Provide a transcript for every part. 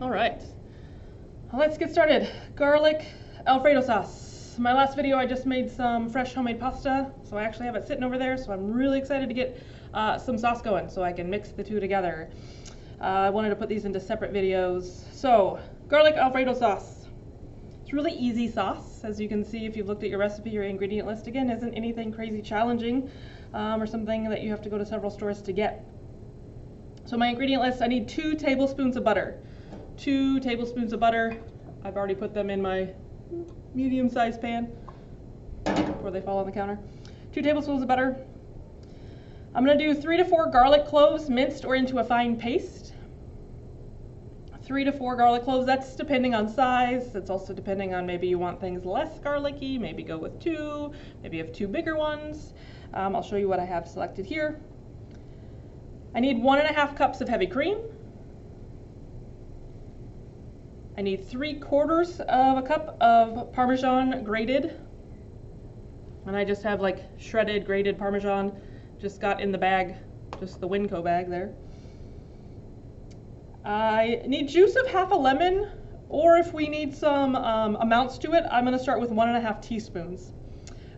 All right, let's get started. Garlic Alfredo sauce. My last video I just made some fresh homemade pasta, so I actually have it sitting over there, so I'm really excited to get some sauce going so I can mix the two together. I wanted to put these into separate videos. So, garlic Alfredo sauce. It's really easy sauce. As you can see, if you've looked at your recipe, your ingredient list, again, isn't anything crazy challenging or something that you have to go to several stores to get. So my ingredient list, I need 2 tablespoons of butter. 2 tablespoons of butter. I've already put them in my medium-sized pan before they fall on the counter. 2 tablespoons of butter. I'm going to do 3 to 4 garlic cloves minced or into a fine paste. 3 to 4 garlic cloves, that's depending on size. It's also depending on maybe you want things less garlicky, maybe go with 2, maybe you have 2 bigger ones. I'll show you what I have selected here. I need 1.5 cups of heavy cream. I need 3/4 of a cup of Parmesan grated. And I just have like shredded, grated Parmesan, just got in the bag, just the Winco bag there. I need juice of half a lemon, or if we need some amounts to it, I'm gonna start with 1.5 teaspoons.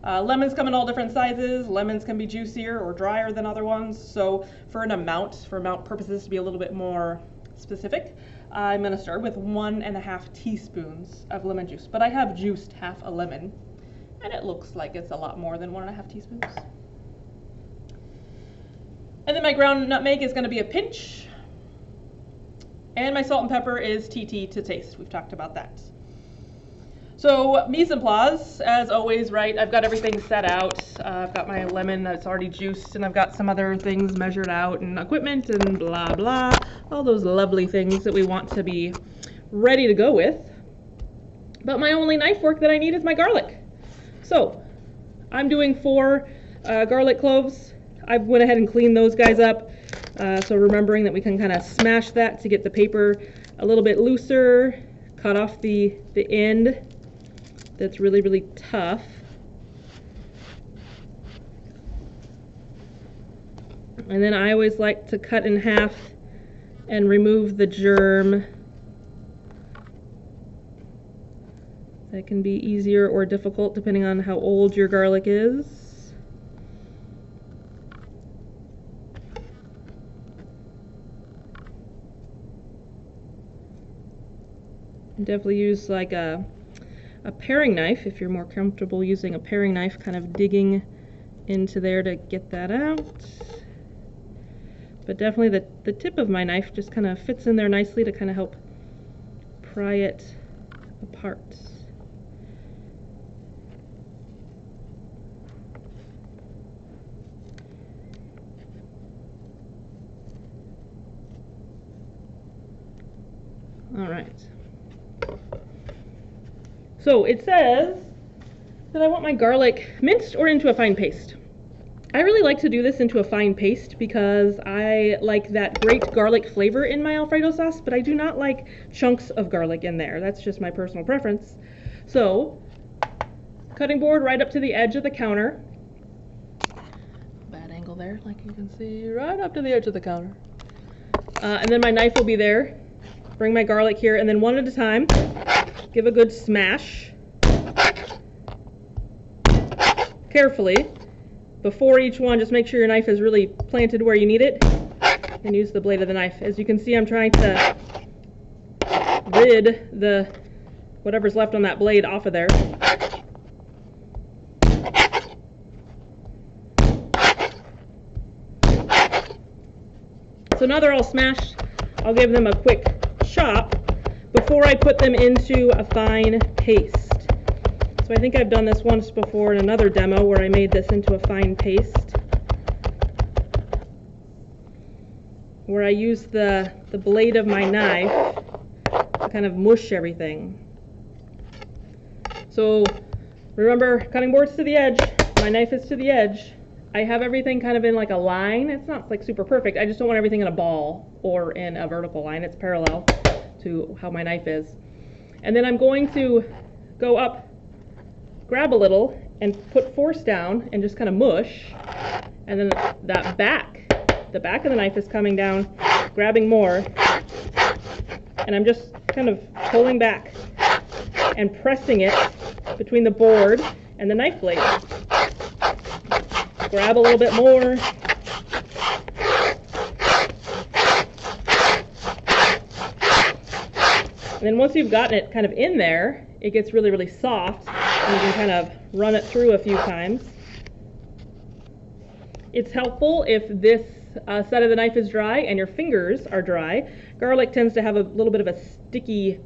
Lemons come in all different sizes. Lemons can be juicier or drier than other ones. So for amount purposes to be a little bit more specific, I'm going to start with 1.5 teaspoons of lemon juice. But I have juiced half a lemon, and it looks like it's a lot more than 1.5 teaspoons. And then my ground nutmeg is going to be a pinch. And my salt and pepper is TT to taste. We've talked about that. So mise en place, as always, right? I've got everything set out. I've got my lemon that's already juiced, and I've got some other things measured out, and equipment, and blah, blah. All those lovely things that we want to be ready to go with. But my only knife work that I need is my garlic. So I'm doing 4 garlic cloves. I went ahead and cleaned those guys up. So remembering that we can kind of smash that to get the paper a little bit looser, cut off the end that's really, really tough. And then I always like to cut in half and remove the germ. That can be easier or difficult depending on how old your garlic is. Definitely use like a paring knife if you're more comfortable using a paring knife, kind of digging into there to get that out. But definitely the tip of my knife just kind of fits in there nicely to kind of help pry it apart. All right. So it says that I want my garlic minced or into a fine paste. I really like to do this into a fine paste because I like that great garlic flavor in my Alfredo sauce, but I do not like chunks of garlic in there. That's just my personal preference. So, cutting board right up to the edge of the counter. Bad angle there, like you can see, right up to the edge of the counter. And then my knife will be there. Bring my garlic here, and then one at a time, give a good smash. Carefully. Before each one, just make sure your knife is really planted where you need it, and use the blade of the knife. As you can see, I'm trying to rid the whatever's left on that blade off of there. So now they're all smashed, I'll give them a quick chop before I put them into a fine paste. So I think I've done this once before in another demo where I made this into a fine paste, where I use the blade of my knife to kind of mush everything. So remember, cutting boards to the edge, my knife is to the edge. I have everything kind of in like a line. It's not like super perfect. I just don't want everything in a ball or in a vertical line. It's parallel to how my knife is. And then I'm going to go up, grab a little, and put force down and just kind of mush. And then the back of the knife is coming down, grabbing more, and I'm just kind of pulling back and pressing it between the board and the knife blade. Grab a little bit more. And then once you've gotten it kind of in there, it gets really, really soft, and you can kind of run it through a few times. It's helpful if this side of the knife is dry and your fingers are dry. Garlic tends to have a little bit of a sticky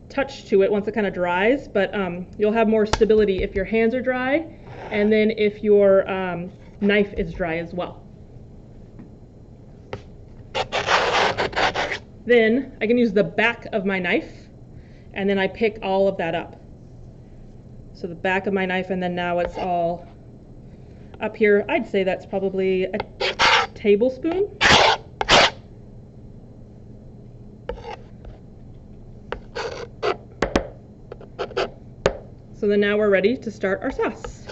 touch to it once it kind of dries, but you'll have more stability if your hands are dry, and then if your knife is dry as well. Then I can use the back of my knife, and then I pick all of that up. So the back of my knife, and then now it's all up here. I'd say that's probably a tablespoon. So then now we're ready to start our sauce.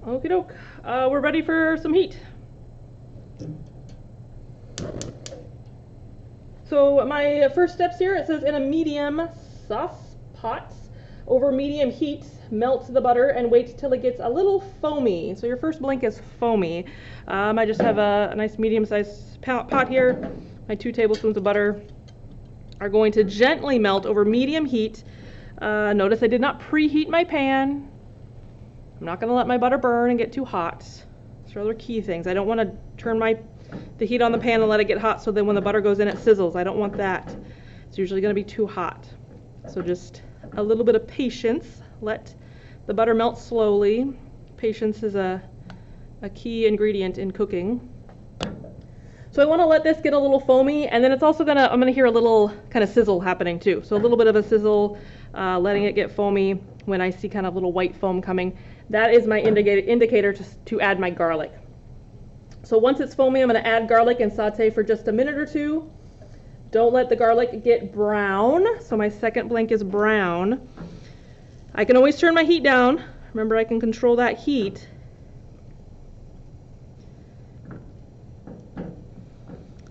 Okie doke, we're ready for some heat. So my first steps here, it says in a medium sauce pot, over medium heat, melt the butter and wait till it gets a little foamy. So your first blink is foamy. I just have a nice medium-sized pot here. My 2 tablespoons of butter are going to gently melt over medium heat. Notice I did not preheat my pan. I'm not going to let my butter burn and get too hot. Those are other key things. I don't want to turn the heat on the pan and let it get hot so then when the butter goes in it sizzles. I don't want that. It's usually going to be too hot. So just a little bit of patience. Let the butter melt slowly. Patience is a key ingredient in cooking. So I want to let this get a little foamy, and then it's also I'm gonna hear a little kind of sizzle happening too. So a little bit of a sizzle, letting it get foamy when I see kind of little white foam coming. That is my indicator to add my garlic. So once it's foamy, I'm going to add garlic and saute for just a minute or two. Don't let the garlic get brown. So my second blink is brown. I can always turn my heat down. Remember, I can control that heat.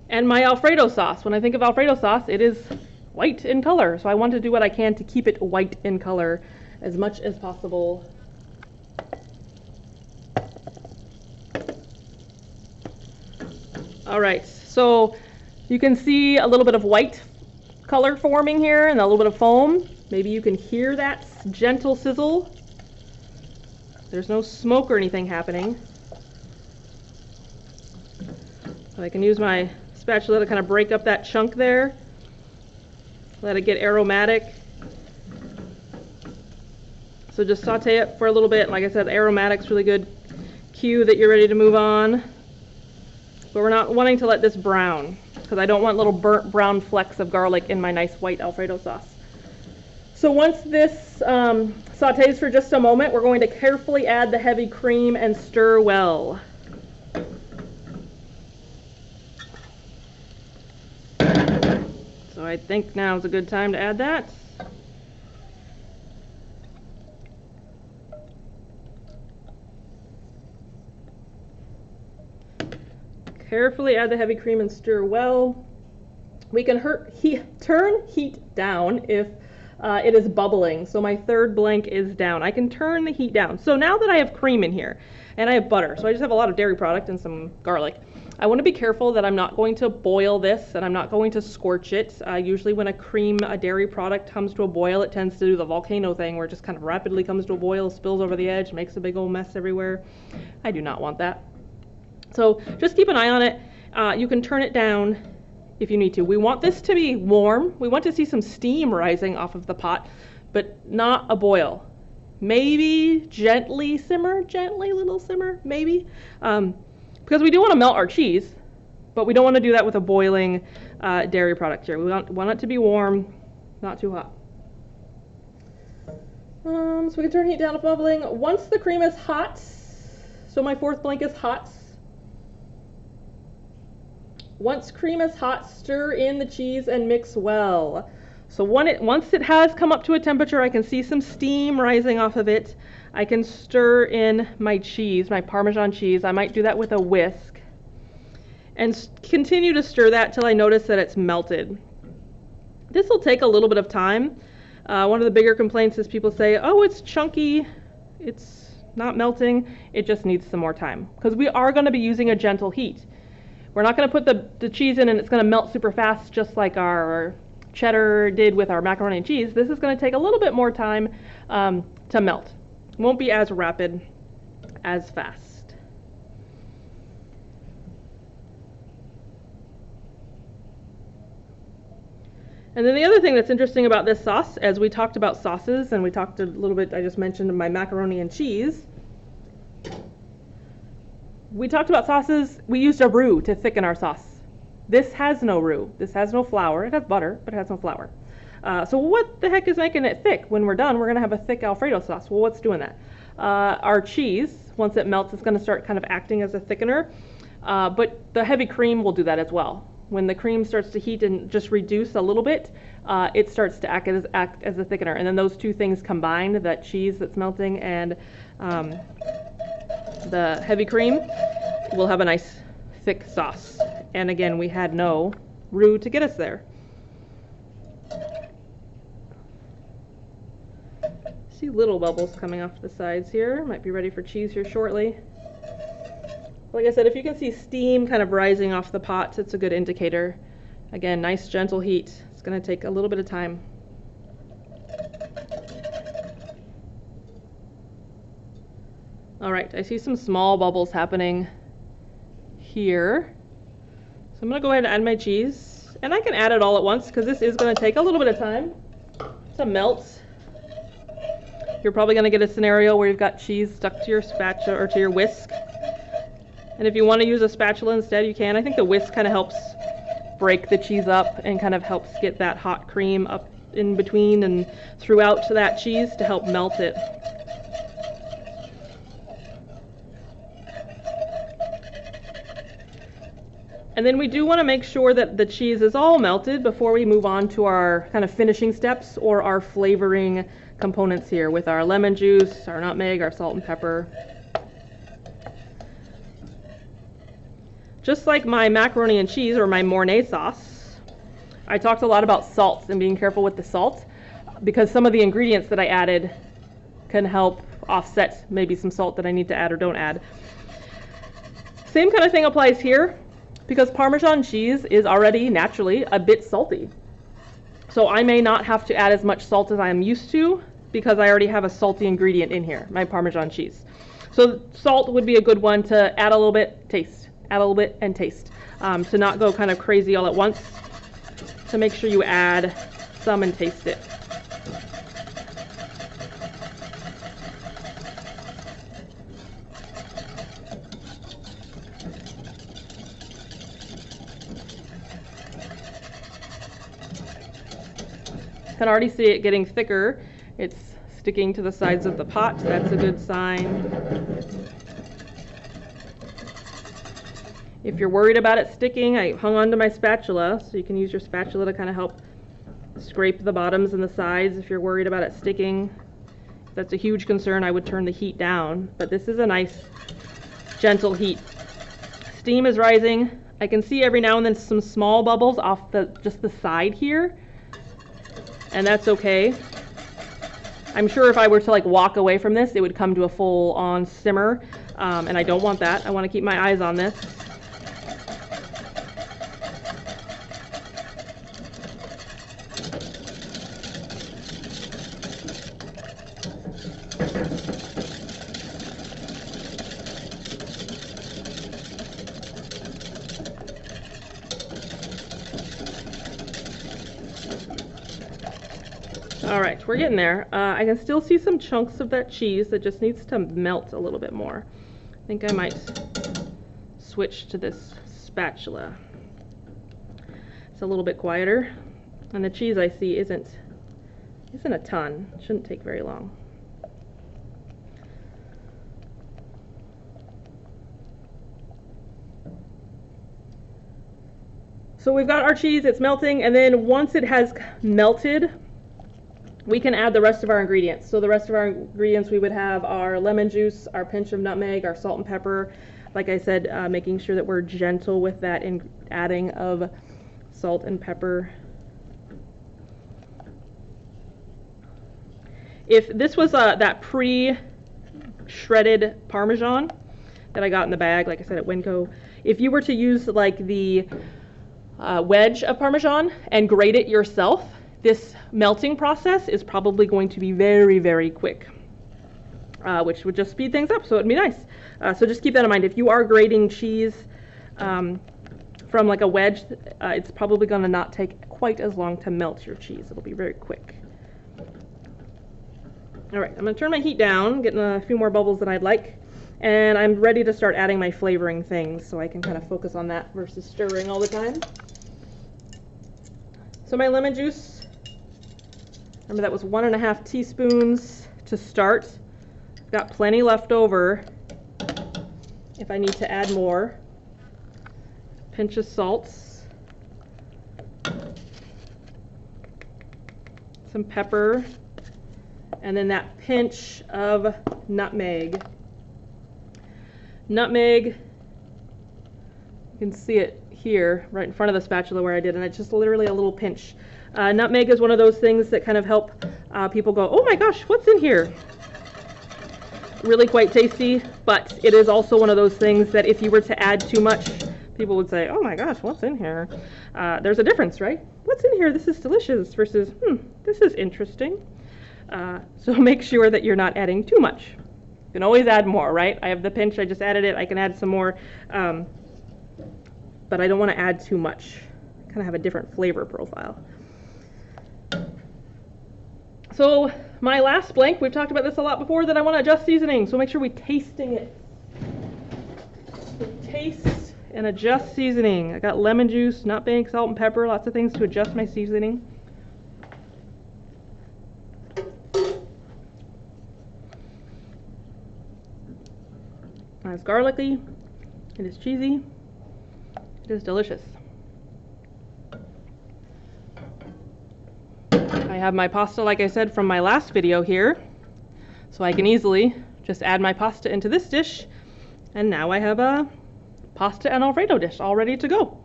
And my Alfredo sauce. When I think of Alfredo sauce, it is white in color. So I want to do what I can to keep it white in color as much as possible. All right, so you can see a little bit of white color forming here and a little bit of foam. Maybe you can hear that gentle sizzle. There's no smoke or anything happening. So I can use my spatula to kind of break up that chunk there. Let it get aromatic. So just saute it for a little bit. Like I said, aromatic's really good cue that you're ready to move on. But we're not wanting to let this brown, because I don't want little burnt brown flecks of garlic in my nice white Alfredo sauce. So once this sautés for just a moment, we're going to carefully add the heavy cream and stir well. So I think now is a good time to add that. Carefully add the heavy cream and stir well. We can turn heat down if it is bubbling. So my third blank is down. I can turn the heat down. So now that I have cream in here and I have butter, so I just have a lot of dairy product and some garlic, I want to be careful that I'm not going to boil this and I'm not going to scorch it. Usually when a dairy product comes to a boil, it tends to do the volcano thing where it just kind of rapidly comes to a boil, spills over the edge, makes a big old mess everywhere. I do not want that. So just keep an eye on it. You can turn it down if you need to. We want this to be warm. We want to see some steam rising off of the pot, but not a boil. Maybe gently simmer, gently little simmer, maybe. Because we do want to melt our cheese, but we don't want to do that with a boiling dairy product here. We want it to be warm, not too hot. So we can turn heat down to bubbling. Once the cream is hot, so my fourth blink is hot. Once cream is hot, stir in the cheese and mix well. So once it has come up to a temperature, I can see some steam rising off of it. I can stir in my cheese, my Parmesan cheese. I might do that with a whisk. And continue to stir that till I notice that it's melted. This will take a little bit of time. One of the bigger complaints is people say, oh, it's chunky, it's not melting. It just needs some more time, because we are going to be using a gentle heat. We're not going to put the cheese in and it's going to melt super fast just like our cheddar did with our macaroni and cheese. This is going to take a little bit more time to melt. It won't be as rapid, as fast. And then the other thing that's interesting about this sauce, as we talked about sauces, and we talked a little bit, I just mentioned my macaroni and cheese. We talked about sauces, we used a roux to thicken our sauce. This has no roux, this has no flour, it has butter, but it has no flour. So what the heck is making it thick? When we're done, we're gonna have a thick Alfredo sauce. Well, what's doing that? Our cheese, once it melts, it's gonna start kind of acting as a thickener, but the heavy cream will do that as well. When the cream starts to heat and just reduce a little bit, it starts to act as a thickener. And then those two things combined, that cheese that's melting and the heavy cream, will have a nice thick sauce. And again, we had no roux to get us there. See little bubbles coming off the sides here. Might be ready for cheese here shortly. Like I said, if you can see steam kind of rising off the pot, it's a good indicator. Again, nice gentle heat. It's going to take a little bit of time. All right, I see some small bubbles happening here. So I'm going to go ahead and add my cheese. And I can add it all at once because this is going to take a little bit of time to melt. You're probably going to get a scenario where you've got cheese stuck to your spatula or to your whisk. And if you want to use a spatula instead, you can. I think the whisk kind of helps break the cheese up and kind of helps get that hot cream up in between and throughout that cheese to help melt it. And then we do want to make sure that the cheese is all melted before we move on to our kind of finishing steps or our flavoring components here with our lemon juice, our nutmeg, our salt and pepper. Just like my macaroni and cheese or my Mornay sauce, I talked a lot about salts and being careful with the salt because some of the ingredients that I added can help offset maybe some salt that I need to add or don't add. Same kind of thing applies here because Parmesan cheese is already naturally a bit salty. So I may not have to add as much salt as I am used to because I already have a salty ingredient in here, my Parmesan cheese. So salt would be a good one to add a little bit, taste. Add a little bit and taste, to not go kind of crazy all at once, to make sure you add some and taste it. You can already see it getting thicker. It's sticking to the sides of the pot. That's a good sign. If you're worried about it sticking, I hung onto my spatula, so you can use your spatula to kind of help scrape the bottoms and the sides if you're worried about it sticking. If that's a huge concern, I would turn the heat down, but this is a nice, gentle heat. Steam is rising. I can see every now and then some small bubbles off just the side here, and that's okay. I'm sure if I were to like walk away from this, it would come to a full-on simmer, and I don't want that. I want to keep my eyes on this. All right, we're getting there. I can still see some chunks of that cheese that just needs to melt a little bit more. I think I might switch to this spatula. It's a little bit quieter, and the cheese I see isn't a ton. It shouldn't take very long. So we've got our cheese, it's melting, and then once it has melted, we can add the rest of our ingredients. So the rest of our ingredients, we would have our lemon juice, our pinch of nutmeg, our salt and pepper. Like I said, making sure that we're gentle with that in adding of salt and pepper. If this was that pre-shredded Parmesan that I got in the bag, like I said at Winco, if you were to use like the wedge of Parmesan and grate it yourself, this melting process is probably going to be very, very quick, which would just speed things up, so it'd be nice. So just keep that in mind. If you are grating cheese from like a wedge, it's probably going to not take quite as long to melt your cheese. It'll be very quick. All right, I'm going to turn my heat down, getting a few more bubbles than I'd like, and I'm ready to start adding my flavoring things so I can kind of focus on that versus stirring all the time. So my lemon juice, remember that was 1.5 teaspoons to start. I've got plenty left over if I need to add more. Pinch of salt, some pepper, and then that pinch of nutmeg. Nutmeg, you can see it here right in front of the spatula where I did, and it's just literally a little pinch. Nutmeg is one of those things that kind of help people go, oh my gosh, what's in here? Really quite tasty, but it is also one of those things that if you were to add too much, people would say, oh my gosh, what's in here? There's a difference, right? What's in here? This is delicious versus, this is interesting. So make sure that you're not adding too much. You can always add more, right? I have the pinch, I just added it, I can add some more, but I don't want to add too much. Kind of have a different flavor profile. So my last blank, we've talked about this a lot before, that I want to adjust seasoning, so make sure we're tasting it. So taste and adjust seasoning. I got lemon juice, nutmeg, salt and pepper, lots of things to adjust my seasoning. It's garlicky, it is cheesy, it is delicious. I have my pasta, like I said, from my last video here, so I can easily just add my pasta into this dish, and now I have a pasta and Alfredo dish all ready to go.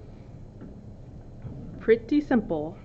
Pretty simple.